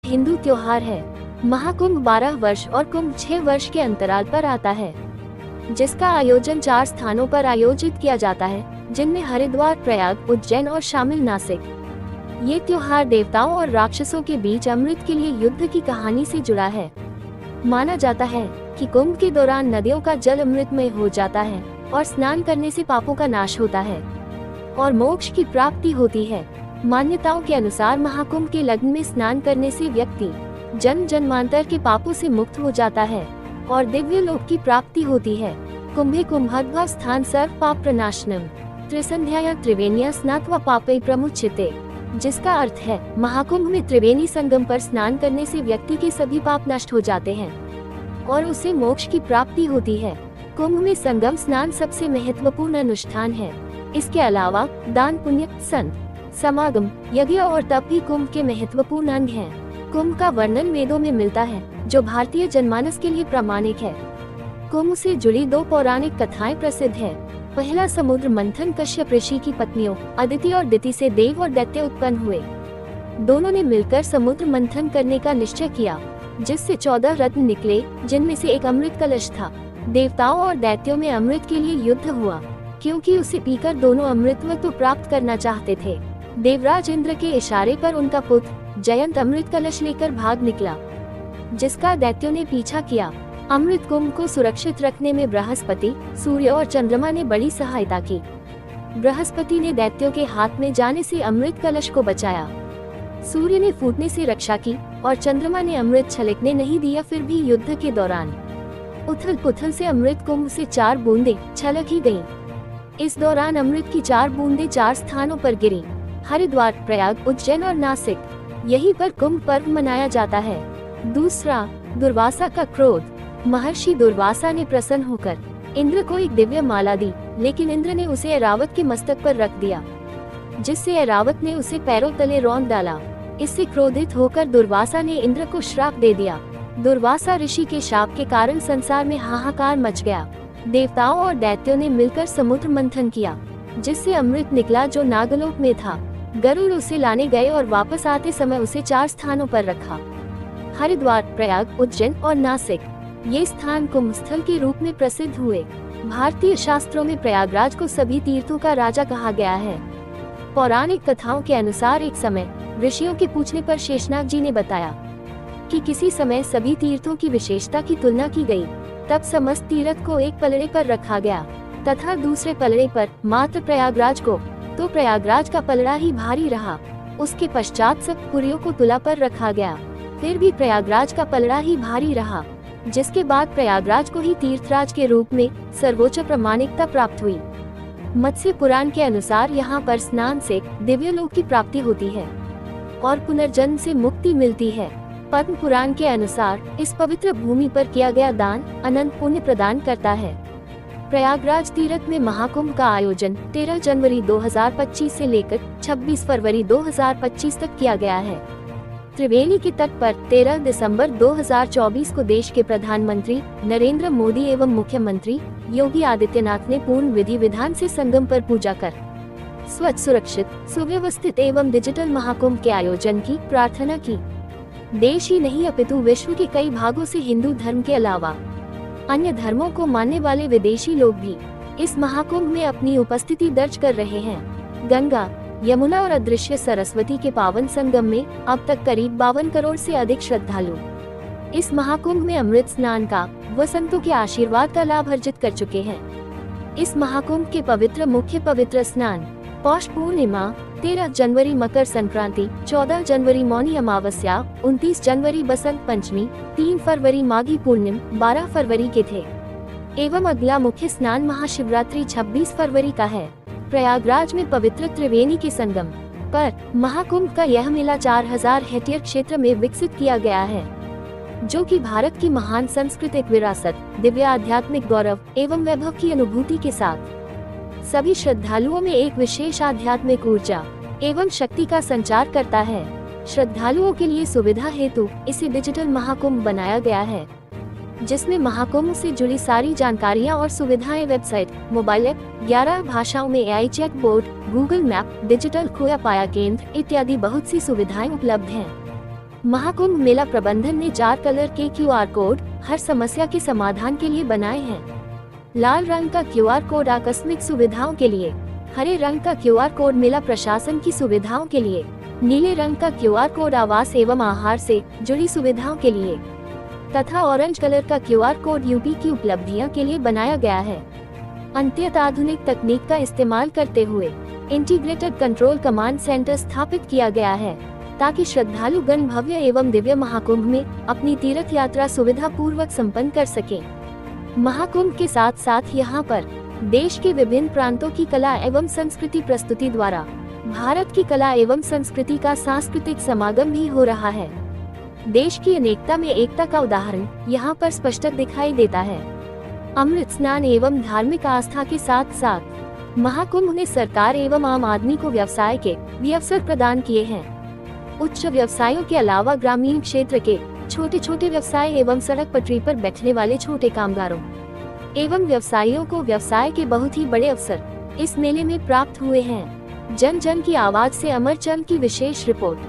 हिंदू त्योहार है। महाकुंभ 12 वर्ष और कुंभ 6 वर्ष के अंतराल पर आता है, जिसका आयोजन 4 स्थानों पर आयोजित किया जाता है, जिनमें हरिद्वार, प्रयाग, उज्जैन और शामिल नासिक। ये त्योहार देवताओं और राक्षसों के बीच अमृत के लिए युद्ध की कहानी से जुड़ा है। माना जाता है कि कुंभ के दौरान नदियों का जल अमृतमय हो जाता है और स्नान करने से पापों का नाश होता है और मोक्ष की प्राप्ति होती है। मान्यताओं के अनुसार महाकुंभ के लग्न में स्नान करने से व्यक्ति जन्म जन्मांतर के पापों से मुक्त हो जाता है और दिव्य लोक की प्राप्ति होती है। कुंभे कुंभद्भव स्थान सर्व पाप प्रनाशनम त्रिसंध्याया त्रिवेणिया स्नात्वा पापै प्रमुच्यते, जिसका अर्थ है महाकुंभ में त्रिवेणी संगम पर स्नान करने से व्यक्ति के सभी पाप नष्ट हो जाते हैं और उसे मोक्ष की प्राप्ति होती है। कुंभ में संगम स्नान सबसे महत्वपूर्ण अनुष्ठान है। इसके अलावा दान, पुण्य, संत समागम, यज्ञ और तप भी कुंभ के महत्वपूर्ण अंग हैं। कुंभ का वर्णन वेदों में मिलता है, जो भारतीय जनमानस के लिए प्रामाणिक है। कुंभ से जुड़ी 2 पौराणिक कथाएं प्रसिद्ध है। पहला समुद्र मंथन, कश्यप ऋषि की पत्नियों अदिति और दिति से देव और दैत्य उत्पन्न हुए। दोनों ने मिलकर समुद्र मंथन करने का निश्चय किया, जिससे 14 रत्न निकले, जिनमें से एक अमृत कलश था। देवताओं और दैत्यों में अमृत के लिए युद्ध हुआ, क्योंकि उसे पीकर दोनों अमृतत्व तो प्राप्त करना चाहते थे। देवराज इंद्र के इशारे पर उनका पुत्र जयंत अमृत कलश लेकर भाग निकला, जिसका दैत्यों ने पीछा किया। अमृत कुंभ को सुरक्षित रखने में बृहस्पति, सूर्य और चंद्रमा ने बड़ी सहायता की। बृहस्पति ने दैत्यों के हाथ में जाने से अमृत कलश को बचाया, सूर्य ने फूटने से रक्षा की और चंद्रमा ने अमृत छलकने नहीं दिया। फिर भी युद्ध के दौरान उथल पुथल से अमृत कुंभ से 4 बूंदें छलक ही गयीं। इस दौरान अमृत की 4 बूंदें 4 स्थानों पर गिरी: हरिद्वार, प्रयाग, उज्जैन और नासिक। यहीं पर कुंभ पर्व मनाया जाता है। दूसरा, दुर्वासा का क्रोध। महर्षि दुर्वासा ने प्रसन्न होकर इंद्र को एक दिव्य माला दी, लेकिन इंद्र ने उसे ऐरावत के मस्तक पर रख दिया, जिससे ऐरावत ने उसे पैरों तले रौंद डाला। इससे क्रोधित होकर दुर्वासा ने इंद्र को श्राप दे दिया। दुर्वासा ऋषि के शाप के कारण संसार में हाहाकार मच गया। देवताओं और दैत्यों ने मिलकर समुद्र मंथन किया, जिससे अमृत निकला, जो नागलोक में था। गरुड़ उसे लाने गए और वापस आते समय उसे 4 स्थानों पर रखा: हरिद्वार, प्रयाग, उज्जैन और नासिक। ये स्थान कुंभ स्थल के रूप में प्रसिद्ध हुए। भारतीय शास्त्रों में प्रयागराज को सभी तीर्थों का राजा कहा गया है। पौराणिक कथाओं के अनुसार एक समय ऋषियों के पूछने पर शेषनाग जी ने बताया कि किसी समय सभी तीर्थों की विशेषता की तुलना की गई। तब समस्त तीर्थ को एक पलड़े पर रखा गया तथा दूसरे पलड़े पर मात्र प्रयागराज को, तो प्रयागराज का पलड़ा ही भारी रहा। उसके पश्चात सब पुरियों को तुला पर रखा गया, फिर भी प्रयागराज का पलड़ा ही भारी रहा, जिसके बाद प्रयागराज को ही तीर्थराज के रूप में सर्वोच्च प्रामाणिकता प्राप्त हुई। मत्स्य पुराण के अनुसार यहाँ पर स्नान से दिव्य लोक की प्राप्ति होती है और पुनर्जन्म से मुक्ति मिलती है। पद्म पुराण के अनुसार इस पवित्र भूमि पर किया गया दान अनंत पुण्य प्रदान करता है। प्रयागराज तीर्थ में महाकुंभ का आयोजन 13 जनवरी 2025 से लेकर 26 फरवरी 2025 तक किया गया है। त्रिवेणी के तट पर 13 दिसंबर 2024 को देश के प्रधानमंत्री नरेंद्र मोदी एवं मुख्यमंत्री योगी आदित्यनाथ ने पूर्ण विधि विधान से संगम पर पूजा कर स्वच्छ, सुरक्षित, सुव्यवस्थित एवं डिजिटल महाकुंभ के आयोजन की प्रार्थना की। देश ही नहीं अपितु विश्व के कई भागों से हिंदू धर्म के अलावा अन्य धर्मों को मानने वाले विदेशी लोग भी इस महाकुंभ में अपनी उपस्थिति दर्ज कर रहे हैं। गंगा, यमुना और अदृश्य सरस्वती के पावन संगम में अब तक करीब 52 करोड़ से अधिक श्रद्धालु इस महाकुंभ में अमृत स्नान का व संतों के आशीर्वाद का लाभ अर्जित कर चुके हैं। इस महाकुंभ के पवित्र मुख्य पवित्र स्नान पौष पूर्णिमा, 13 जनवरी मकर संक्रांति, 14 जनवरी मौनी अमावस्या, 29 जनवरी बसंत पंचमी, 3 फरवरी माघी पूर्णिम, 12 फरवरी के थे एवं अगला मुख्य स्नान महाशिवरात्रि 26 फरवरी का है। प्रयागराज में पवित्र त्रिवेणी के संगम पर महाकुंभ का यह मेला 4000 हेक्टेयर क्षेत्र में विकसित किया गया है, जो कि भारत की महान सांस्कृतिक विरासत, दिव्य आध्यात्मिक गौरव एवं वैभव की अनुभूति के साथ सभी श्रद्धालुओं में एक विशेष आध्यात्मिक ऊर्जा एवं शक्ति का संचार करता है। श्रद्धालुओं के लिए सुविधा हेतु इसे डिजिटल महाकुंभ बनाया गया है, जिसमें महाकुंभ से जुड़ी सारी जानकारियां और सुविधाएं वेबसाइट, मोबाइल ऐप, 11 भाषाओं में AI check board, Google map, digital खोया पाया केंद्र इत्यादि बहुत सी सुविधाएं उपलब्ध हैं। महाकुंभ मेला प्रबंधन ने 4 कलर के QR कोड हर समस्या के समाधान के लिए बनाए हैं। लाल रंग का QR कोड आकस्मिक सुविधाओं के लिए, हरे रंग का QR कोड मेला प्रशासन की सुविधाओं के लिए, नीले रंग का QR कोड आवास एवं आहार से जुड़ी सुविधाओं के लिए तथा ऑरेंज कलर का QR कोड यूपी की उपलब्धियों के लिए बनाया गया है। अत्यंत आधुनिक तकनीक का इस्तेमाल करते हुए इंटीग्रेटेड कंट्रोल कमांड सेंटर स्थापित किया गया है ताकि श्रद्धालुगण भव्य एवं दिव्य महाकुंभ में अपनी तीर्थ यात्रा सुविधा पूर्वक संपन्न कर सकें। महाकुंभ के साथ साथ यहाँ पर देश के विभिन्न प्रांतों की कला एवं संस्कृति प्रस्तुति द्वारा भारत की कला एवं संस्कृति का सांस्कृतिक समागम भी हो रहा है। देश की अनेकता में एकता का उदाहरण यहाँ पर स्पष्ट दिखाई देता है। अमृत स्नान एवं धार्मिक आस्था के साथ साथ महाकुंभ ने सरकार एवं आम आदमी को व्यवसाय के भी अवसर प्रदान किए हैं। उच्च व्यवसायों के अलावा ग्रामीण क्षेत्र के छोटे छोटे व्यवसाय एवं सड़क पटरी पर बैठने वाले छोटे कामगारों एवं व्यवसायियों को व्यवसाय के बहुत ही बड़े अवसर इस मेले में प्राप्त हुए हैं। जन जन की आवाज से अमरचंद की विशेष रिपोर्ट।